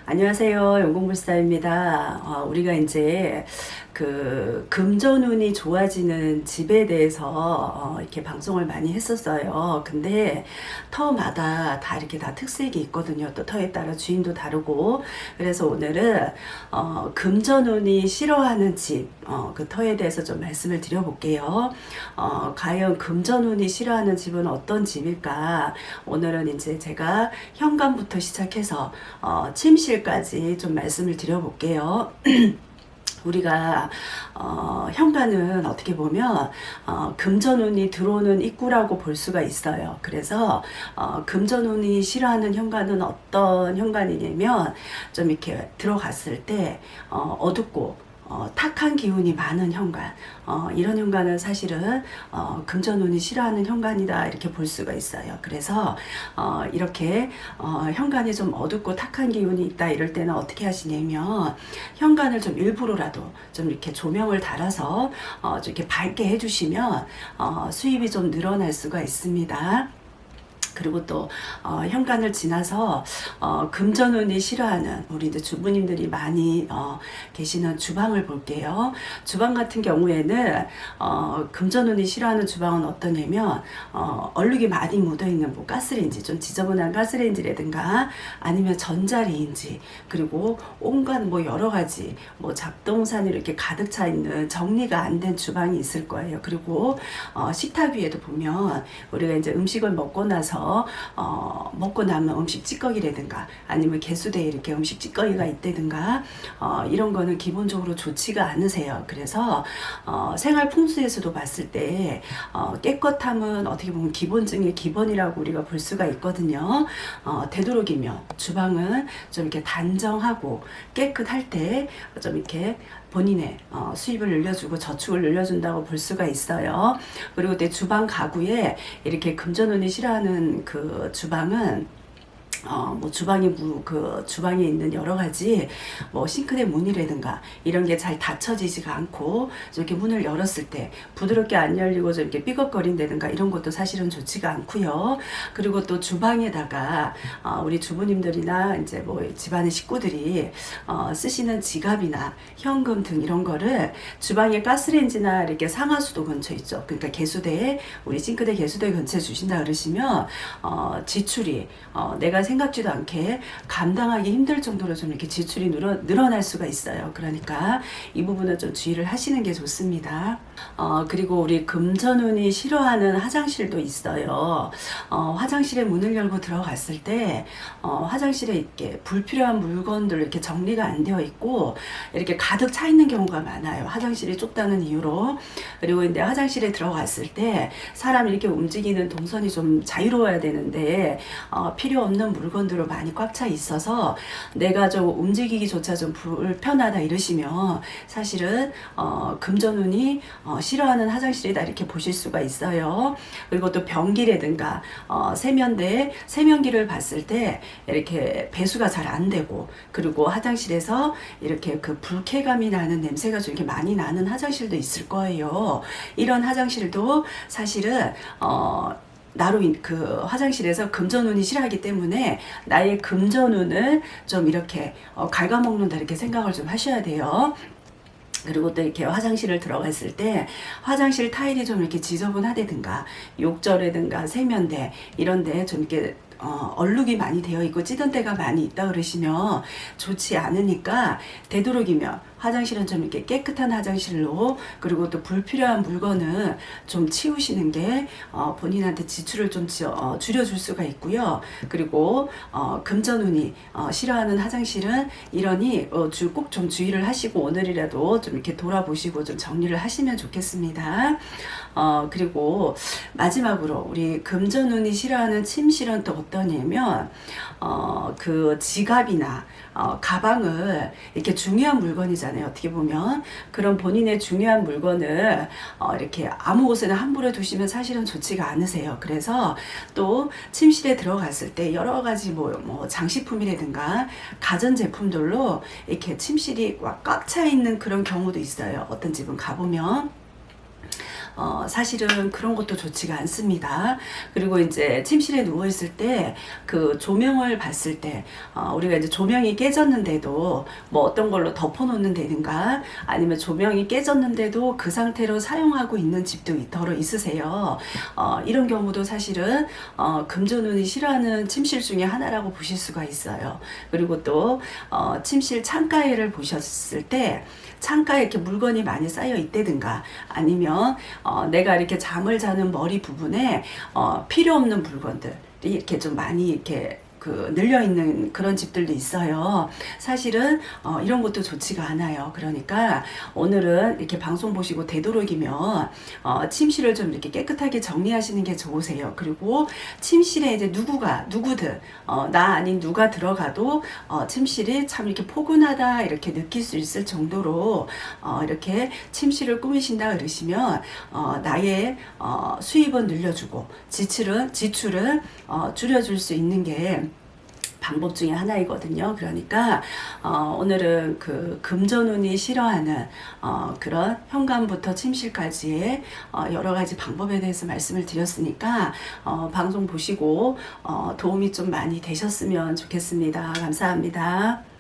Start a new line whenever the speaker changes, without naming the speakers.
안녕하세요. 연공불사입니다. 우리가 이제 그 금전운이 좋아지는 집에 대해서 이렇게 방송을 많이 했었어요. 근데 터마다 다 이렇게 다 특색이 있거든요. 또 터에 따라 주인도 다르고. 그래서 오늘은 금전운이 싫어하는 집, 그 터에 대해서 좀 말씀을 드려볼게요. 과연 금전운이 싫어하는 집은 어떤 집일까? 오늘은 이제 제가 현관부터 시작해서 침실까지 좀 말씀을 드려볼게요. 우리가 현관은 어떻게 보면 금전운이 들어오는 입구라고 볼 수가 있어요. 그래서 금전운이 싫어하는 현관은 어떤 현관이냐면 좀 이렇게 들어갔을 때 어둡고 탁한 기운이 많은 현관, 이런 현관은 사실은 금전운이 싫어하는 현관이다 이렇게 볼 수가 있어요. 그래서 이렇게 현관이 좀 어둡고 탁한 기운이 있다 이럴 때는 어떻게 하시냐면 현관을 좀 일부러라도 좀 이렇게 조명을 달아서 좀 이렇게 밝게 해주시면 수입이 좀 늘어날 수가 있습니다. 그리고 또 현관을 지나서 금전운이 싫어하는 우리 이제 주부님들이 많이 계시는 주방을 볼게요. 주방 같은 경우에는 금전운이 싫어하는 주방은 어떠냐면 얼룩이 많이 묻어있는 뭐 가스레인지, 좀 지저분한 가스레인지라든가 아니면 전자레인지, 그리고 온갖 뭐 여러 가지 뭐 잡동사니 이렇게 가득 차 있는 정리가 안 된 주방이 있을 거예요. 그리고 식탁 위에도 보면 우리가 이제 음식을 먹고 나서 먹고 나면 음식 찌꺼기라든가 아니면 개수대에 이렇게 음식 찌꺼기가 있다든가 이런 거는 기본적으로 좋지가 않으세요. 그래서 생활 풍수에서도 봤을 때 깨끗함은 어떻게 보면 기본 중에 기본이라고 우리가 볼 수가 있거든요. 되도록이면 주방은 좀 이렇게 단정하고 깨끗할 때 좀 이렇게 본인의 수입을 늘려주고 저축을 늘려준다고 볼 수가 있어요. 그리고 내 주방 가구에 이렇게 금전운이 싫어하는 그 주방은 뭐 주방에 있는 여러 가지 뭐 싱크대 문이라든가 이런 게 잘 닫혀지지가 않고 이렇게 문을 열었을 때 부드럽게 안 열리고 좀 이렇게 삐걱거린다든가 이런 것도 사실은 좋지가 않고요. 그리고 또 주방에다가 우리 주부님들이나 이제 뭐 집안의 식구들이 쓰시는 지갑이나 현금 등 이런 거를 주방에 가스레인지나 이렇게 상하수도 근처 있죠. 그러니까 개수대에 우리 싱크대 개수대 근처에 주신다 그러시면 지출이 내가 생각지도 않게 감당하기 힘들 정도로 좀 이렇게 지출이 늘어날 수가 있어요. 그러니까 이 부분은 좀 주의를 하시는 게 좋습니다. 그리고 우리 금전운이 싫어하는 화장실도 있어요. 화장실에 문을 열고 들어갔을 때 화장실에 이렇게 불필요한 물건들 이렇게 정리가 안 되어 있고 이렇게 가득 차 있는 경우가 많아요. 화장실이 좁다는 이유로. 그리고 이제 화장실에 들어갔을 때 사람이 이렇게 움직이는 동선이 좀 자유로워야 되는데 필요 없는 물건들로 많이 꽉 차 있어서 내가 좀 움직이기조차 좀 불편하다 이러시면 사실은 금전운이 싫어하는 화장실이다 이렇게 보실 수가 있어요. 그리고 또 변기라든가 세면기를 봤을 때 이렇게 배수가 잘 안 되고 그리고 화장실에서 이렇게 그 불쾌감이 나는 냄새가 좀 이렇게 많이 나는 화장실도 있을 거예요. 이런 화장실도 사실은 나로 그 화장실에서 금전운이 싫어하기 때문에 나의 금전운을 좀 이렇게 갉아먹는다 이렇게 생각을 좀 하셔야 돼요. 그리고 또 이렇게 화장실을 들어갔을 때 화장실 타일이 좀 이렇게 지저분하다든가 욕조라든가 세면대 이런데 좀 이렇게 얼룩이 많이 되어 있고 찌든 때가 많이 있다 그러시면 좋지 않으니까 되도록이면 화장실은 좀 이렇게 깨끗한 화장실로 그리고 또 불필요한 물건은 좀 치우시는 게 본인한테 지출을 좀 줄여줄 수가 있고요. 그리고 금전운이 싫어하는 화장실은 이러니 꼭 좀 주의를 하시고 오늘이라도 좀 이렇게 돌아보시고 좀 정리를 하시면 좋겠습니다. 그리고 마지막으로 우리 금전운이 싫어하는 침실은 또 어떠냐면 그 지갑이나 가방을 이렇게 중요한 물건이잖아요. 어떻게 보면 그런 본인의 중요한 물건을 이렇게 아무 곳에나 함부로 두시면 사실은 좋지가 않으세요. 그래서 또 침실에 들어갔을 때 여러 가지 뭐 장식품이라든가 가전제품들로 이렇게 침실이 꽉 차 있는 그런 경우도 있어요. 어떤 집은 가보면 사실은 그런 것도 좋지가 않습니다. 그리고 이제 침실에 누워 있을 때 그 조명을 봤을 때 우리가 이제 조명이 깨졌는데도 뭐 어떤 걸로 덮어 놓는 데든가 아니면 조명이 깨졌는데도 그 상태로 사용하고 있는 집도 더러 있으세요. 이런 경우도 사실은 금전운이 싫어하는 침실 중에 하나라고 보실 수가 있어요. 그리고 또 침실 창가에를 보셨을 때 창가에 이렇게 물건이 많이 쌓여 있다든가 아니면 내가 이렇게 잠을 자는 머리 부분에 필요 없는 물건들이 이렇게 좀 많이 이렇게 늘려 있는 그런 집들도 있어요. 사실은 이런 것도 좋지가 않아요. 그러니까 오늘은 이렇게 방송 보시고 되도록이면 침실을 좀 이렇게 깨끗하게 정리하시는 게 좋으세요. 그리고 침실에 이제 누구든 나 아닌 누가 들어가도 침실이 참 이렇게 포근하다 이렇게 느낄 수 있을 정도로 이렇게 침실을 꾸미신다 그러시면 나의 수입은 늘려주고 지출은 줄여줄 수 있는 게 방법 중에 하나이거든요. 그러니까 오늘은 그 금전운이 싫어하는 그런 현관부터 침실까지의 여러 가지 방법에 대해서 말씀을 드렸으니까 방송 보시고 도움이 좀 많이 되셨으면 좋겠습니다. 감사합니다.